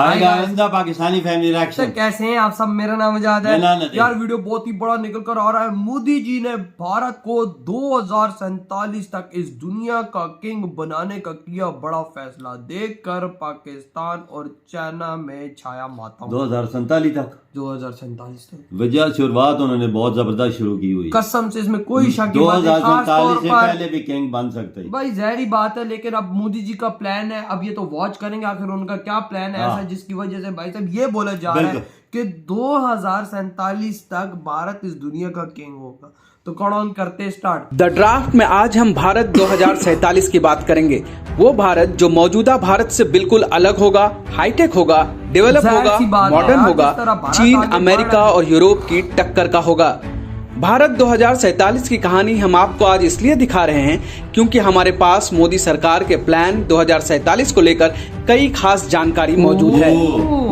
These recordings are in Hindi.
आइंदा पाकिस्तानी फैमिली रिएक्शन। कैसे हैं आप सब? मेरा नाम आजाद है यार। वीडियो बहुत ही बड़ा निकल कर आ रहा है। मोदी जी ने भारत को 2047 तक इस दुनिया का किंग बनाने का किया बड़ा फैसला। देखकर पाकिस्तान और चाइना में छाया मातम। 2047 तक 2047 तक वजह शुरुआत उन्होंने बहुत जबरदस्त शुरू की हुई। कसम से इसमें कोई शक नहीं। 2047 से पहले भी किंग बन सकते हैं भाई, जहरी बात है। लेकिन अब मोदी जी का प्लान है, अब ये तो वॉच करेंगे आखिर उनका क्या प्लान है ऐसा जिसकी वजह से भाई साहब ये बोला जा रहा है कि 2047 तक भारत इस दुनिया का किंग होगा। तो कौन करते स्टार्ट द ड्राफ्ट में आज हम भारत 2047 की बात करेंगे। वो भारत जो मौजूदा भारत से बिल्कुल अलग होगा, हाईटेक होगा, डेवलप होगा, मॉडर्न होगा, चीन, अमेरिका और यूरोप की टक्कर का होगा। भारत 2047 की कहानी हम आपको आज इसलिए दिखा रहे हैं क्योंकि हमारे पास मोदी सरकार के प्लान 2047 को लेकर कई खास जानकारी मौजूद है।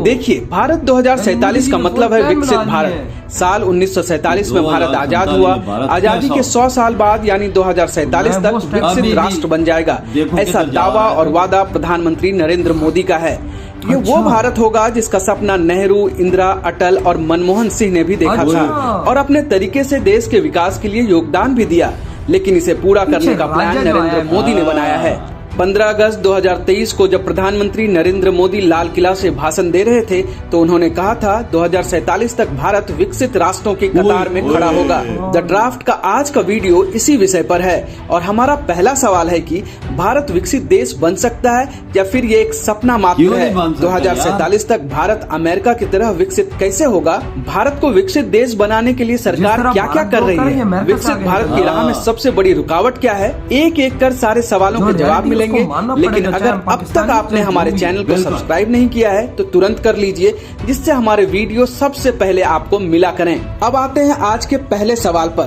देखिए, भारत 2047 का मतलब है विकसित भारत। साल 1947 में भारत आजाद हुआ। आजादी के 100 साल बाद यानी 2047 तक विकसित राष्ट्र बन जाएगा, ऐसा दावा और वादा प्रधानमंत्री नरेंद्र मोदी का है। ये वो भारत होगा जिसका सपना नेहरू, इंदिरा, अटल और मनमोहन सिंह ने भी देखा था और अपने तरीके से देश के विकास के लिए योगदान भी दिया। लेकिन इसे पूरा करने का प्लान नरेंद्र मोदी ने बनाया है। 15 अगस्त 2023 को जब प्रधानमंत्री नरेंद्र मोदी लाल किला से भाषण दे रहे थे तो उन्होंने कहा था 2047 तक भारत विकसित राष्ट्रों की कतार में खड़ा होगा। द ड्राफ्ट का आज का वीडियो इसी विषय पर है और हमारा पहला सवाल है कि भारत विकसित देश बन सकता है या फिर ये एक सपना मात्र है। 2047 तक भारत अमेरिका की तरह विकसित कैसे होगा? भारत को विकसित देश बनाने के लिए सरकार क्या क्या कर रही है? विकसित भारत की राह में सबसे बड़ी रुकावट क्या है? एक एक कर सारे सवालों के जवाब मिलेंगे। लेकिन अगर अब तक आपने हमारे चैनल को सब्सक्राइब नहीं किया है तो तुरंत कर लीजिए, जिससे हमारे वीडियो सबसे पहले आपको मिला करें। अब आते हैं आज के पहले सवाल पर।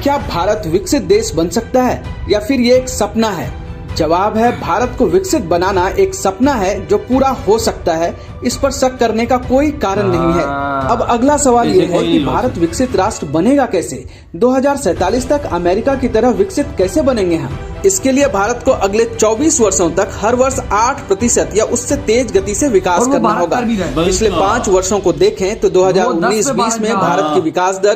क्या भारत विकसित देश बन सकता है या फिर ये एक सपना है? जवाब है, भारत को विकसित बनाना एक सपना है जो पूरा हो सकता है। इस पर शक करने का कोई कारण नहीं है। अब अगला सवाल ये है कि भारत विकसित राष्ट्र बनेगा कैसे? 2047 तक अमेरिका की तरह विकसित कैसे बनेंगे हम? इसके लिए भारत को अगले 24 वर्षों तक हर वर्ष 8% या उससे तेज गति से विकास करना होगा। पिछले 5 वर्षों को देखें तो 2019-20 में भारत की विकास दर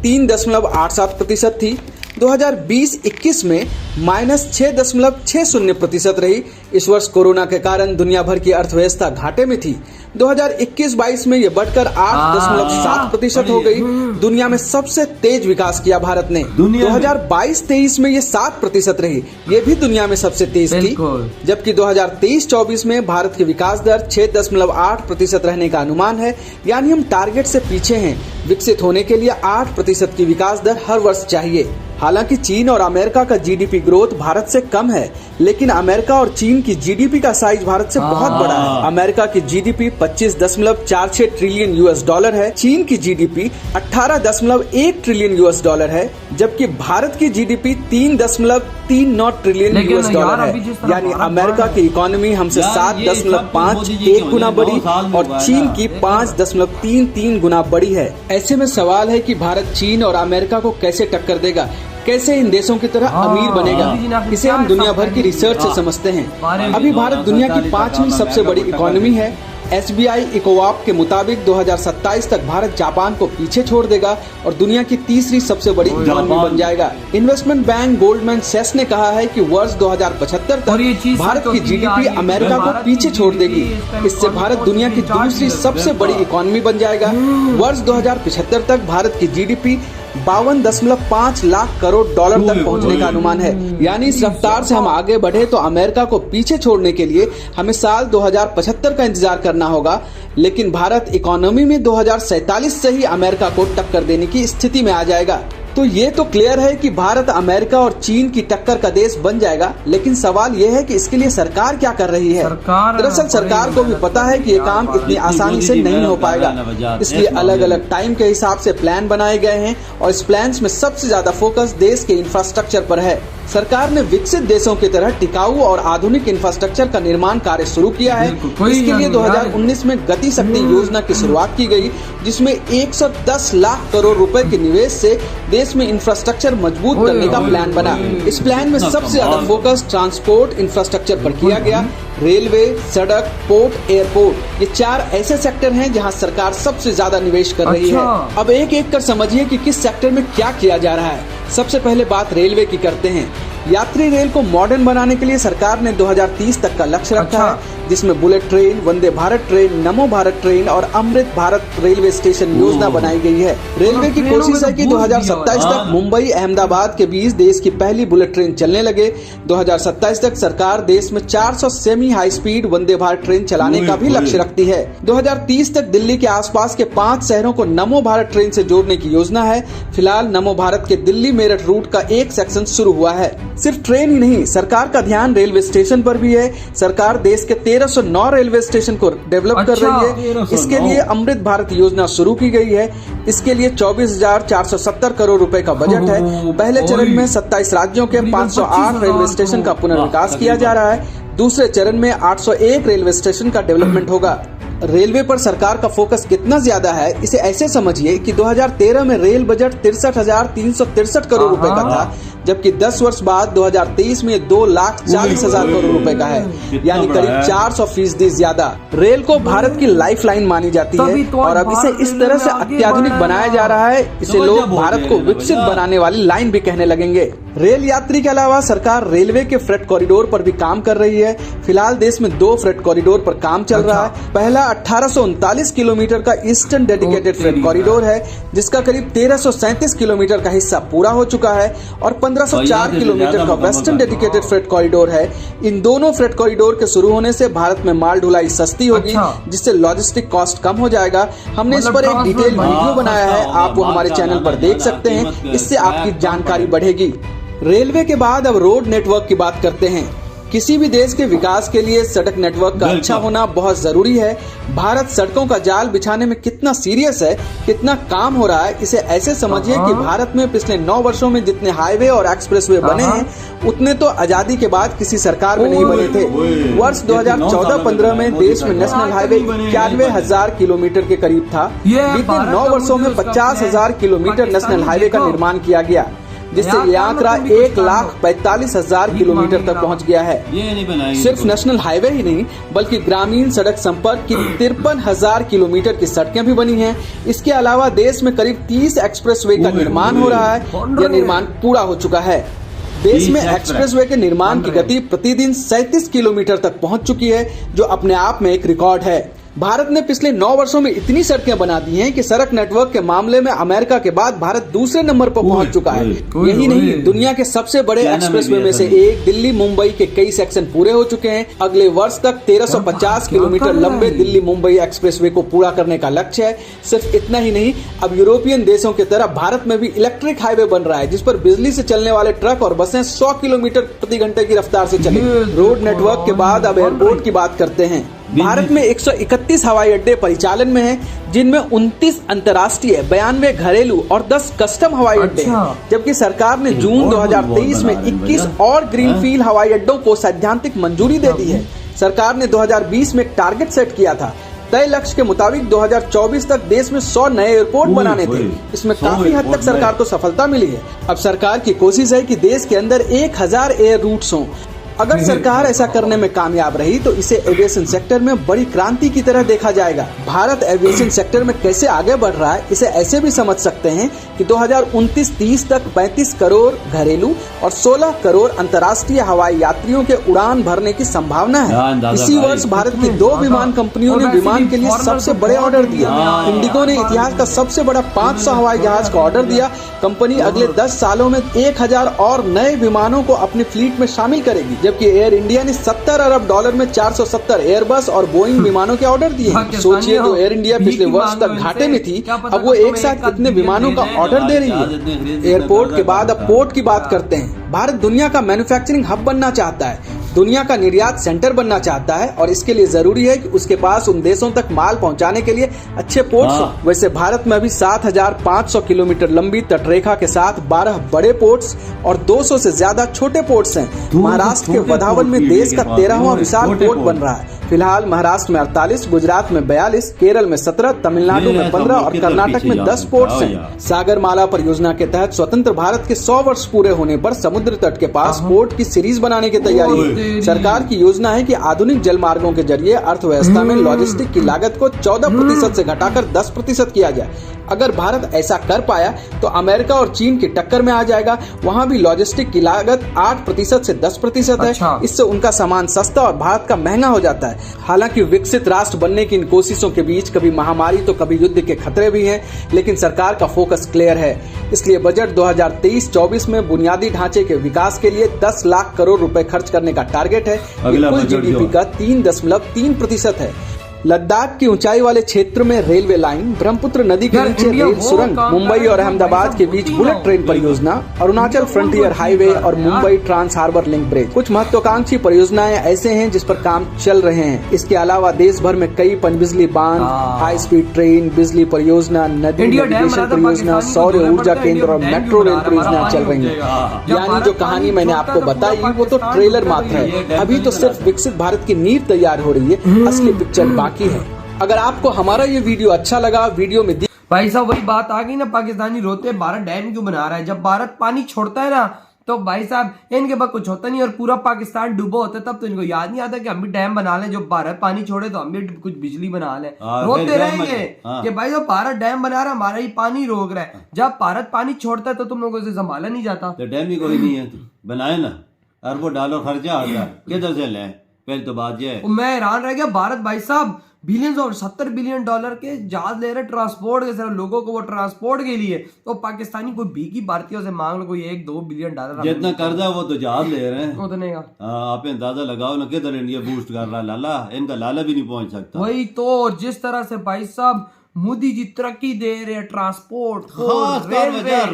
3.87% थी। 2020-21 में -6.60% रही। इस वर्ष कोरोना के कारण दुनिया भर की अर्थव्यवस्था घाटे में थी। 2021-22 में ये बढ़कर 8.7% हो गई। दुनिया में सबसे तेज विकास किया भारत ने। 2022-23 में ये 7% रही, ये भी दुनिया में सबसे तेज थी। जबकि 2023-24 में भारत की विकास दर 6.8% रहने का अनुमान है, यानी हम टारगेट से पीछे हैं। विकसित होने के लिए 8% की विकास दर हर वर्ष चाहिए। हालांकि चीन और अमेरिका का जीडीपी ग्रोथ भारत से कम है, लेकिन अमेरिका और चीन की जीडीपी का साइज भारत से बहुत बड़ा है। अमेरिका की जीडीपी 25.46 ट्रिलियन $, है। चीन की जीडीपी 18.1 ट्रिलियन $, है, जबकि भारत की जीडीपी 3.39 ट्रिलियन $, है। यानी अमेरिका की इकोनॉमी हमसे 7.51 गुना बड़ी और चीन की 5.33 गुना बड़ी है। ऐसे में सवाल है कि भारत चीन और अमेरिका को कैसे टक्कर देगा, कैसे इन देशों की तरह अमीर बनेगा? इसे हम दुनिया भर की रिसर्च से समझते हैं। अभी भारत दुनिया की 5वीं सबसे बड़ी इकोनॉमी है। SBI इकोवाप के मुताबिक 2027 तक भारत जापान को पीछे छोड़ देगा और दुनिया की 3री सबसे बड़ी इकोनॉमी बन जाएगा। इन्वेस्टमेंट बैंक गोल्डमैन सैक्स ने कहा है कि वर्ष 2075 तक भारत की जीडीपी अमेरिका को पीछे छोड़ देगी। इससे भारत दुनिया की 2री सबसे बड़ी इकोनॉमी बन जाएगा। वर्ष 2075 तक भारत की जीडीपी 52.5 लाख करोड़ $, तक पहुंचने का अनुमान है। यानी इस रफ्तार से हम आगे बढ़े तो अमेरिका को पीछे छोड़ने के लिए हमें साल 2075 का इंतजार करना होगा। लेकिन भारत इकोनॉमी में 2047 से ही अमेरिका को टक्कर देने की स्थिति में आ जाएगा। तो ये तो क्लियर है कि भारत अमेरिका और चीन की टक्कर का देश बन जाएगा। लेकिन सवाल ये है कि इसके लिए सरकार क्या कर रही है? दरअसल सरकार को भी पता है कि ये काम इतनी आसानी से नहीं हो पाएगा, इसलिए अलग अलग टाइम के हिसाब से प्लान बनाए गए हैं और इस प्लान में सबसे ज्यादा फोकस देश के इंफ्रास्ट्रक्चर पर है। सरकार ने विकसित देशों की तरह टिकाऊ और आधुनिक इंफ्रास्ट्रक्चर का निर्माण कार्य शुरू किया है। इसके लिए 2019 में गति शक्ति योजना की शुरुआत की गई, जिसमें 110 लाख करोड़ रुपए के निवेश से देश में इंफ्रास्ट्रक्चर मजबूत करने का प्लान बना। इस प्लान में सबसे ज्यादा फोकस ट्रांसपोर्ट इंफ्रास्ट्रक्चर पर किया गया। रेलवे, सड़क, पोर्ट, एयरपोर्ट, ये 4 ऐसे सेक्टर हैं जहां सरकार सबसे ज्यादा निवेश कर रही है। अब एक एक कर समझिए कि किस सेक्टर में क्या किया जा रहा है। सबसे पहले बात रेलवे की करते हैं। यात्री रेल को मॉडर्न बनाने के लिए सरकार ने 2030 तक का लक्ष्य रखा है, जिसमें bullet train, Vande Bharat train, नमो भारत ट्रेन और अमृत भारत रेलवे स्टेशन योजना बनाई गई है। रेलवे की कोशिश है कि 2027 तक मुंबई अहमदाबाद के बीच देश की पहली बुलेट ट्रेन चलने लगे। 2027 तक सरकार देश में 400 semi high speed Vande Bharat train चलाने का भी लक्ष्य रखती है। 2030 तक दिल्ली के आसपास के 5 शहरों को नमो भारत ट्रेन से जोड़ने की योजना है। फिलहाल नमो भारत के दिल्ली मेरठ रूट का एक सेक्शन शुरू हुआ है। सिर्फ ट्रेन ही नहीं, सरकार का ध्यान रेलवे स्टेशन पर भी है। सरकार देश के 1309 रेलवे स्टेशन को डेवलप कर रही है। इसके लिए अमृत भारत योजना शुरू की गई है। इसके लिए 24,470 करोड़ रुपए का बजट है। पहले चरण में 27 राज्यों के 508 रेलवे स्टेशन का पुनर्विकास किया जा रहा है। दूसरे चरण में 801 रेलवे स्टेशन का डेवलपमेंट होगा। रेलवे पर सरकार का फोकस कितना ज्यादा है, इसे ऐसे समझिए कि 2013 में रेल बजट 63,363 करोड़ रुपए का था, जबकि 10 वर्ष बाद 2023 में 2,40,000 करोड़ रुपए का है, यानी करीब 400% ज्यादा। रेल को भारत की लाइफलाइन मानी जाती है और अब इसे इस तरह से अत्याधुनिक बनाया जा रहा है, इसे लोग भारत को विकसित बनाने वाली लाइन भी कहने लगेंगे। रेल यात्री के अलावा सरकार रेलवे के फ्रेट कॉरिडोर पर भी काम कर रही है। फिलहाल देश में 2 फ्रेट कॉरिडोर पर काम चल रहा है। पहला 1839 किलोमीटर का ईस्टर्न डेडिकेटेड फ्रेट कॉरिडोर है, जिसका करीब 1337 किलोमीटर का हिस्सा पूरा हो चुका है, और 1504 किलोमीटर का वेस्टर्न डेडिकेटेड फ्रेट कॉरिडोर है। इन दोनों फ्रेट कॉरिडोर के शुरू होने से भारत में माल ढुलाई सस्ती होगी, जिससे लॉजिस्टिक कॉस्ट कम हो जाएगा। हमने इस पर एक डिटेल वीडियो बनाया है, आप वो हमारे चैनल पर देख सकते हैं, इससे आपकी जानकारी बढ़ेगी। रेलवे के बाद अब रोड नेटवर्क की बात करते हैं। किसी भी देश के विकास के लिए सड़क नेटवर्क का अच्छा होना बहुत जरूरी है। भारत सड़कों का जाल बिछाने में कितना सीरियस है, कितना काम हो रहा है, इसे ऐसे समझिए कि भारत में पिछले 9 वर्षों में जितने हाईवे और एक्सप्रेसवे बने हैं, उतने तो आजादी के बाद किसी सरकार में नहीं बने थे। वर्ष 2014-15 में देश में नेशनल हाईवे 91,000 किलोमीटर के करीब था। बीते 9 वर्षों में 50,000 किलोमीटर नेशनल हाईवे का निर्माण किया गया, जिससे ये आंकड़ा 1,45,000 किलोमीटर तक पहुंच गया है। सिर्फ नेशनल हाईवे ही नहीं, बल्कि ग्रामीण सड़क संपर्क की 53,000 किलोमीटर की सड़कें भी बनी हैं। इसके अलावा देश में करीब 30 एक्सप्रेसवे का निर्माण हो रहा है। यह निर्माण पूरा हो चुका है। देश में एक्सप्रेसवे के निर्माण की गति प्रतिदिन 37 किलोमीटर तक पहुंच चुकी है, जो अपने आप में एक रिकॉर्ड है। भारत ने पिछले 9 वर्षों में इतनी सड़कें बना दी हैं कि सड़क नेटवर्क के मामले में अमेरिका के बाद भारत दूसरे नंबर पर पहुंच चुका है। यही नहीं, दुनिया के सबसे बड़े एक्सप्रेसवे में से एक दिल्ली मुंबई के कई सेक्शन पूरे हो चुके हैं। अगले वर्ष तक 1350 किलोमीटर लंबे दिल्ली मुंबई एक्सप्रेसवे को पूरा करने का लक्ष्य है। सिर्फ इतना ही नहीं, अब यूरोपियन देशों की तरह भारत में भी इलेक्ट्रिक हाईवे बन रहा है, जिस पर बिजली से चलने वाले ट्रक और बसें 100 किलोमीटर प्रति घंटे की रफ्तार से चलेंगी। रोड नेटवर्क के बाद अब एयरपोर्ट की बात करते हैं। भारत में 131 हवाई अड्डे परिचालन में हैं, जिनमें 29 अंतर्राष्ट्रीय, 92 घरेलू और 10 कस्टम हवाई अड्डे हैं। जबकि सरकार ने जून 2023 में 21 और ग्रीनफील्ड हवाई अड्डों को सैद्धांतिक मंजूरी दे दी है। सरकार ने 2020 में एक टारगेट सेट किया था। तय लक्ष्य के मुताबिक 2024 तक देश में 100 नए एयरपोर्ट बनाने थे। इसमें काफी हद तक सरकार को सफलता मिली है। अब सरकार की कोशिश है कि देश के अंदर 1000 एयर रूट्स हों। अगर सरकार ऐसा करने में कामयाब रही तो इसे एविएशन सेक्टर में बड़ी क्रांति की तरह देखा जाएगा। भारत एविएशन सेक्टर में कैसे आगे बढ़ रहा है, इसे ऐसे भी समझ सकते हैं कि 2029-30 तक 35 करोड़ घरेलू और 16 करोड़ अंतर्राष्ट्रीय हवाई यात्रियों के उड़ान भरने की संभावना है। इसी वर्ष भारत की 2 विमान कंपनियों ने विमान के लिए सबसे बड़े ऑर्डर दिए। इंडिगो ने इतिहास का सबसे बड़ा 500 हवाई जहाज का ऑर्डर दिया। कंपनी अगले 10 सालों में 1000 और नए विमानों को अपनी फ्लीट में शामिल करेगी, जबकि एयर इंडिया ने $70 अरब में 470 एयरबस और बोइंग विमानों के ऑर्डर दिए। सोचिए, जो एयर इंडिया पिछले वर्ष तक घाटे में थी, अब वो एक साथ इतने विमानों का ऑर्डर दे रही है। एयरपोर्ट के बाद अब पोर्ट की बात करते हैं। भारत दुनिया का मैन्युफैक्चरिंग हब बनना चाहता है। दुनिया का निर्यात सेंटर बनना चाहता है और इसके लिए जरूरी है कि उसके पास उन देशों तक माल पहुंचाने के लिए अच्छे पोर्ट्स हो। वैसे भारत में अभी 7,500 किलोमीटर लंबी तटरेखा के साथ 12 बड़े पोर्ट्स और 200 से ज्यादा छोटे पोर्ट्स हैं। महाराष्ट्र के वधावन में देश का 13वां विशाल पोर्ट बन रहा है। फिलहाल महाराष्ट्र में 48, गुजरात में 42, केरल में 17, तमिलनाडु में 15 और कर्नाटक में 10 पोर्ट्स हैं। सागरमाला परियोजना के तहत स्वतंत्र भारत के 100 वर्ष पूरे होने पर समुद्र तट के पास पोर्ट की सीरीज बनाने की तैयारी है। सरकार की योजना है कि आधुनिक जल मार्गों के जरिए अर्थव्यवस्था में लॉजिस्टिक की लागत को 14% से घटाकर 10% किया जाए। अगर भारत ऐसा कर पाया तो अमेरिका और चीन की टक्कर में आ जाएगा। वहाँ भी लॉजिस्टिक की लागत 8% से 10% है। इससे उनका सामान सस्ता और भारत का महंगा हो जाता है। हालांकि विकसित राष्ट्र बनने की इन कोशिशों के बीच कभी महामारी तो कभी युद्ध के खतरे भी हैं, लेकिन सरकार का फोकस क्लियर है। इसलिए बजट 2023-24 में बुनियादी ढांचे के विकास के लिए 10 लाख करोड़ रुपए खर्च करने का टारगेट है। कुल जीडीपी का 3.3% है। लद्दाख की ऊंचाई वाले क्षेत्र में रेलवे लाइन, ब्रह्मपुत्र नदी के नीचे रेल सुरंग, मुंबई और अहमदाबाद के बीच बुलेट ट्रेन परियोजना, अरुणाचल फ्रंटियर हाईवे और Mumbai trans harbour link bridge कुछ महत्वाकांक्षी परियोजनाएं ऐसे हैं जिस पर काम चल रहे हैं। इसके अलावा देश भर में कई पनबिजली बांध, हाई स्पीड ट्रेन, बिजली परियोजना, नदी नेविगेशन परियोजना, सौर ऊर्जा केंद्र और मेट्रो रेल परियोजना चल रही है। यानी जो कहानी मैंने आपको बताई वो तो ट्रेलर मात्र है। अभी तो सिर्फ विकसित भारत की नींव तैयार हो रही है, असली पिक्चर बाकी है। अगर आपको हमारा ये वीडियो अच्छा लगा, वीडियो में भाई साहब वही बात आ गई ना, पाकिस्तानी रोते भारत डैम क्यों बना रहा है। जब भारत पानी छोड़ता है ना तो भाई साहब इनके पास कुछ होता नहीं और पूरा पाकिस्तान डूबा होता है, तब तो इनको याद नहीं आता कि हम भी डैम बना लें। जो भारत पानी छोड़े तो हम भी कुछ बिजली बना लें। रोते रहेंगे कि भाई जो भारत डैम बना रहा है हमारा ही पानी रोक रहा है। जब भारत पानी छोड़ता है तो तुम लोगों से संभाला नहीं जाता। तो डैम ही कोई नहीं है, बनाए ना, अरबों डॉलर खर्चा आ गया, किधर से लें? पहले तो बात ये है। मैं हैरान रह गया, भारत भाई साहब बिलियंस और $70 बिलियन के जहाज ले रहे ट्रांसपोर्ट के, सिर्फ लोगों को वो ट्रांसपोर्ट के लिए। तो पाकिस्तानी कोई भीगी भारतीयों से मांग लो कोई $1-2 बिलियन जितना कर्जा वो तो जहाज ले रहे हैं उतने का। आप अंदाजा लगाओ ना किधर इंडिया बूस्ट कर रहा है। लाला इनका लाला भी नहीं पहुंच सकता। वही तो, जिस तरह से भाई साहब मोदी जी तरक्की दे रहे हैं ट्रांसपोर्ट को, रेलवे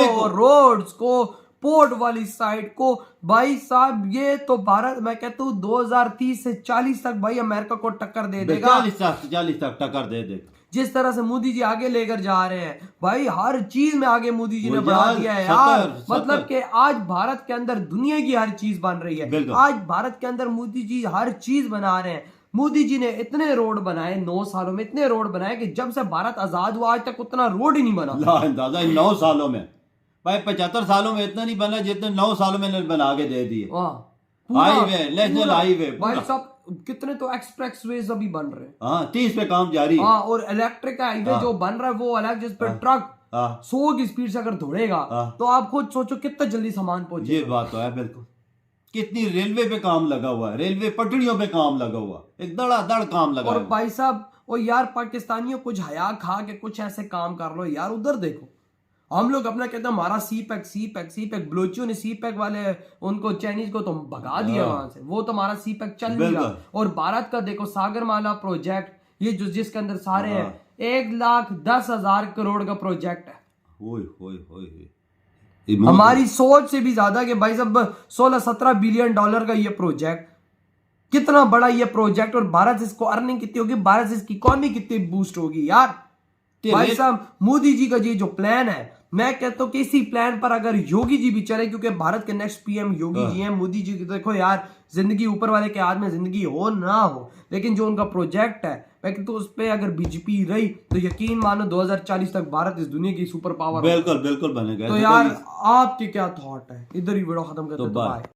को, रोड्स को, पोर्ट वाली साइड को, भाई साहब ये तो भारत मैं कहता हूँ 2030 से 40 तक भाई अमेरिका को टक्कर दे देगा। 40 तक टक्कर दे दे। जिस तरह से मोदी जी आगे लेकर जा रहे हैं भाई, हर चीज में आगे मोदी जी ने बढ़ा दिया है यार। मतलब कि आज भारत के अंदर दुनिया की हर चीज बन रही है। आज भारत के अंदर मोदी जी हर चीज बना रहे हैं। मोदी जी ने इतने रोड बनाए 9 सालों में, इतने रोड बनाए कि जब से भारत आजाद हुआ आज तक उतना रोड ही नहीं बना। अंदाजा 9 सालों में भाई, 75 सालों में इतना नहीं बना जितने 9 सालों में बना के दे दिए। हाईवे, नेशनल हाईवे भाई साहब कितने तो एक्सप्रेस वे अभी बन रहे हैं। हाँ 30 पे काम जारी है। हाँ, और इलेक्ट्रिक हाईवे जो बन रहा है वो अलग, जिस पर ट्रक 100 की स्पीड से अगर दौड़ेगा तो आप खुद सोचो कितना जल्दी सामान पहुंचे। ये बात तो है बिल्कुल। कितनी रेलवे पे काम लगा हुआ है, रेलवे पटरियों पे काम लगा हुआ, एक धड़ाधड़ काम लगा। और भाई साहब और यार पाकिस्तानियों कुछ हया खा के कुछ ऐसे काम कर लो यार। उधर देखो हम लोग अपना कहते हैं हमारा सी पैक बलोचियों ने सी पैक वाले उनको चाइनीज को तो भगा दिया वहां से, वो तो हमारा सी पैक चल नहीं रहा। और भारत का देखो सागरमाला प्रोजेक्ट, ये जो जिसके अंदर सारे हैं 1,10,000 करोड़ का प्रोजेक्ट है। हमारी सोच से भी ज्यादा कि भाई साहब 16-17 बिलियन डॉलर का ये प्रोजेक्ट, कितना बड़ा ये प्रोजेक्ट। और भारत इसको अर्निंग कितनी होगी, भारत इसकी इकोनॉमी कितनी बूस्ट होगी यार। भाई साहब मोदी जी का ये जो प्लान है, मैं कहता हूँ कि इसी प्लान पर अगर योगी जी भी चले, क्योंकि भारत के नेक्स्ट पीएम योगी जी हैं। मोदी जी देखो यार, जिंदगी ऊपर वाले के हाथ में, जिंदगी हो ना हो, लेकिन जो उनका प्रोजेक्ट है मैं कहता हूँ उस पर अगर बीजेपी रही तो यकीन मानो 2040 तक भारत इस दुनिया की सुपर पावर बिल्कुल बनेगा। तो यार आपके क्या थॉट है? इधर ही वीडियो खत्म करते हैं।